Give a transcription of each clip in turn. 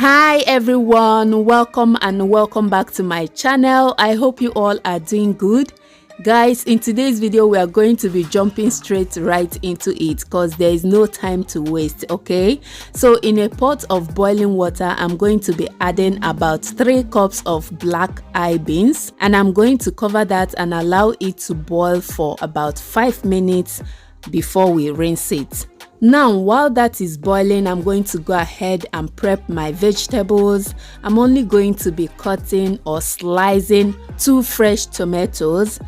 Hi everyone, welcome back to my channel. I hope you all are doing good. Guys, in today's video we are going to be jumping straight right into it because there is no time to waste. Okay, so in a pot of boiling water I'm going to be adding about 3 cups of black eye beans, and I'm going to cover that and allow it to boil for about 5 minutes before we rinse it. Now, while that is boiling, I'm going to go ahead and prep my vegetables. I'm only going to be cutting or slicing 2 fresh tomatoes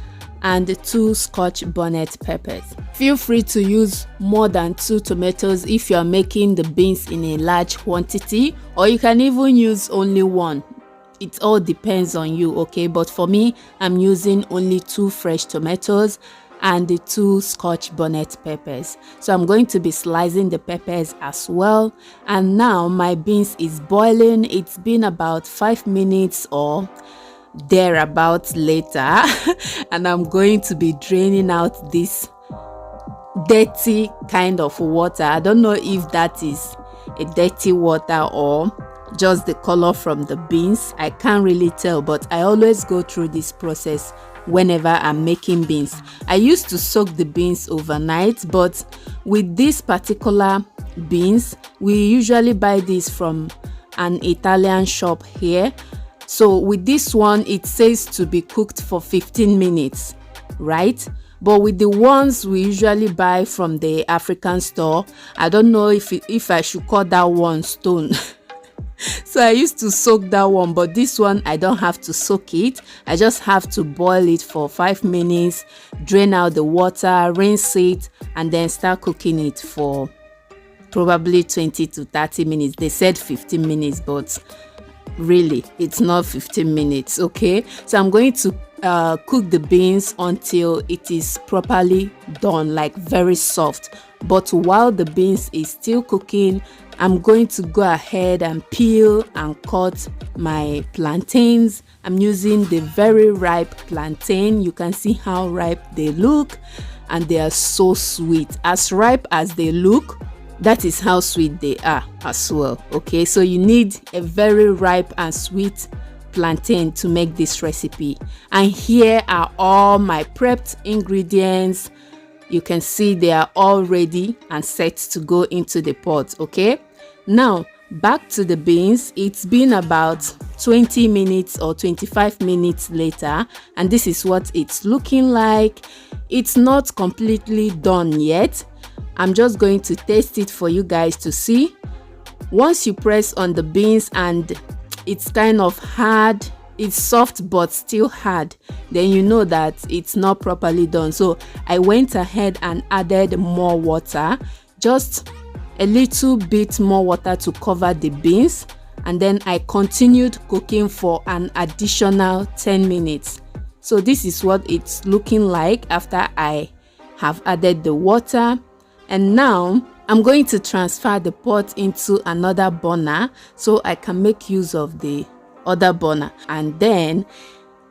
and 2 Scotch bonnet peppers. Feel free to use more than 2 tomatoes if you are making the beans in a large quantity, or you can even use only 1. It all depends on you, okay? But for me, I'm using only 2 fresh tomatoes and the 2 Scotch bonnet peppers. So I'm going to be slicing the peppers as well. And now my beans is boiling. It's been about 5 minutes or thereabouts later and I'm going to be draining out this dirty kind of water. I don't know if that is a dirty water or just the color from the beans. I can't really tell, but I always go through this process whenever I'm making beans. I used to soak the beans overnight, but with this particular beans, we usually buy this from an Italian shop here. So with this one, it says to be cooked for 15 minutes, right? But with the ones we usually buy from the African store, I don't know if I should call that one stone. So I used to soak that one, but this one I don't have to soak it. I just have to boil it for 5 minutes, drain out the water, rinse it, and then start cooking it for probably 20 to 30 minutes. They said 15 minutes, but really it's not 15 minutes. Okay, so I'm going to cook the beans until it is properly done, like very soft. But while the beans is still cooking, I'm going to go ahead and peel and cut my plantains. I'm using the very ripe plantain. You can see how ripe they look, and they are so sweet. As ripe as they look, that is how sweet they are as well. Okay, so you need a very ripe and sweet plantain to make this recipe. And here are all my prepped ingredients. You can see they are all ready and set to go into the pot. Okay, now back to the beans. It's been about 20 minutes or 25 minutes later, and this is what it's looking like. It's not completely done yet. I'm just going to taste it for you guys to see. Once you press on the beans and it's kind of hard, it's soft but still hard, then you know that it's not properly done. So I went ahead and added more water, just a little bit more water to cover the beans, and then I continued cooking for an additional 10 minutes. So this is what it's looking like after I have added the water. And now I'm going to transfer the pot into another burner so I can make use of the other burner, and then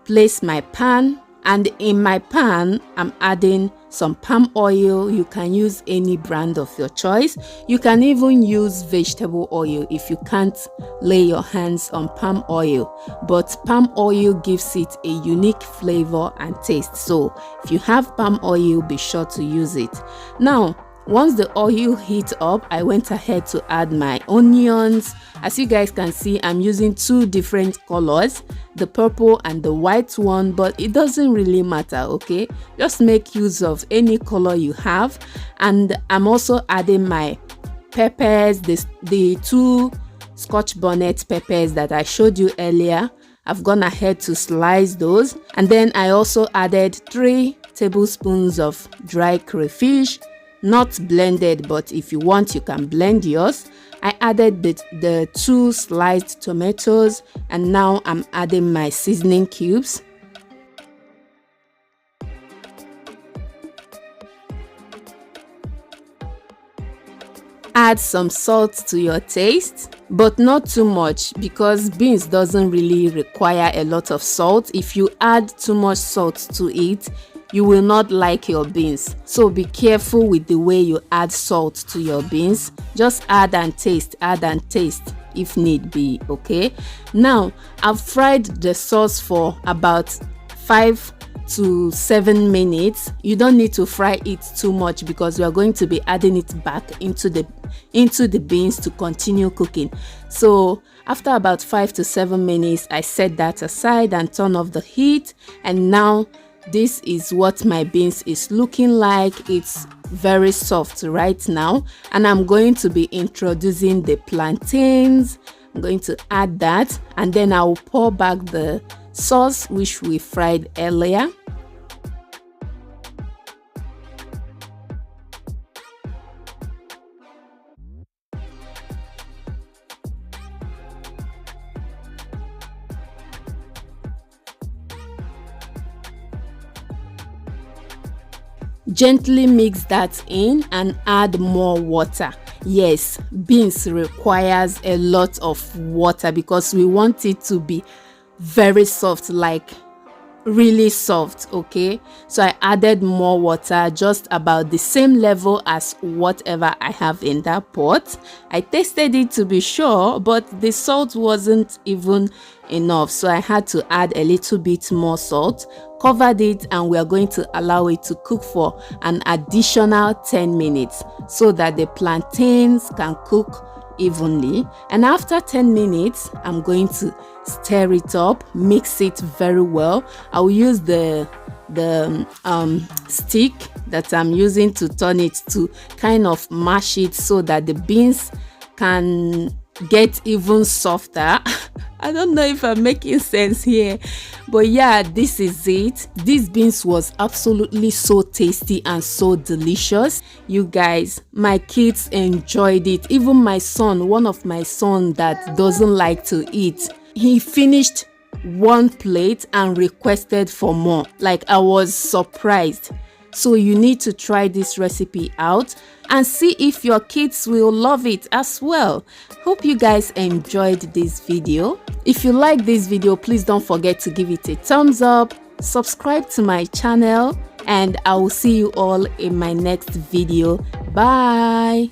place my pan. And in my pan I'm adding some palm oil. You can use any brand of your choice. You can even use vegetable oil if you can't lay your hands on palm oil, but palm oil gives it a unique flavor and taste. So if you have palm oil, be sure to use it. Now once the oil heat up, I went ahead to add my onions. As you guys can see, I'm using 2 different colors, the purple and the white one, but it doesn't really matter. Okay, just make use of any color you have. And I'm also adding my peppers, the 2 Scotch bonnet peppers that I showed you earlier. I've gone ahead to slice those, and then I also added 3 tablespoons of dry crayfish. Not blended, but if you want you can blend yours. I added the 2 sliced tomatoes, and now I'm adding my seasoning cubes. Add some salt to your taste, but not too much because beans doesn't really require a lot of salt. If you add too much salt to it, you will not like your beans. So be careful with the way you add salt to your beans. Just add and taste, add and taste. if need be. Okay, now I've fried the sauce for about 5 to 7 minutes. You don't need to fry it too much because we are going to be adding it back into the beans to continue cooking. So after about 5 to 7 minutes, I set that aside and turn off the heat, and now this is what my beans is looking like. It's very soft right now, and I'm going to be introducing the plantains. I'm going to add that, and then I will pour back the sauce which we fried earlier. Gently mix that in and add more water. Yes, beans requires a lot of water because we want it to be very soft, like really soft. Okay, so I added more water, just about the same level as whatever I have in that pot. I tasted it to be sure, but the salt wasn't even enough, so I had to add a little bit more salt. Covered it, and we are going to allow it to cook for an additional 10 minutes so that the plantains can cook evenly. And after 10 minutes, I'm going to stir it up, mix it very well. I will use the stick that I'm using to turn it, to kind of mash it so that the beans can get even softer. I don't know if I'm making sense here, but yeah, this is it. These beans was absolutely so tasty and so delicious. You guys, my kids enjoyed it. Even my son, one of my son that doesn't like to eat, he finished one plate and requested for more. Like, I was surprised. So you need to try this recipe out and see if your kids will love it as well. Hope you guys enjoyed this video. If you like this video, please don't forget to give it a thumbs up, subscribe to my channel, and I will see you all in my next video. Bye.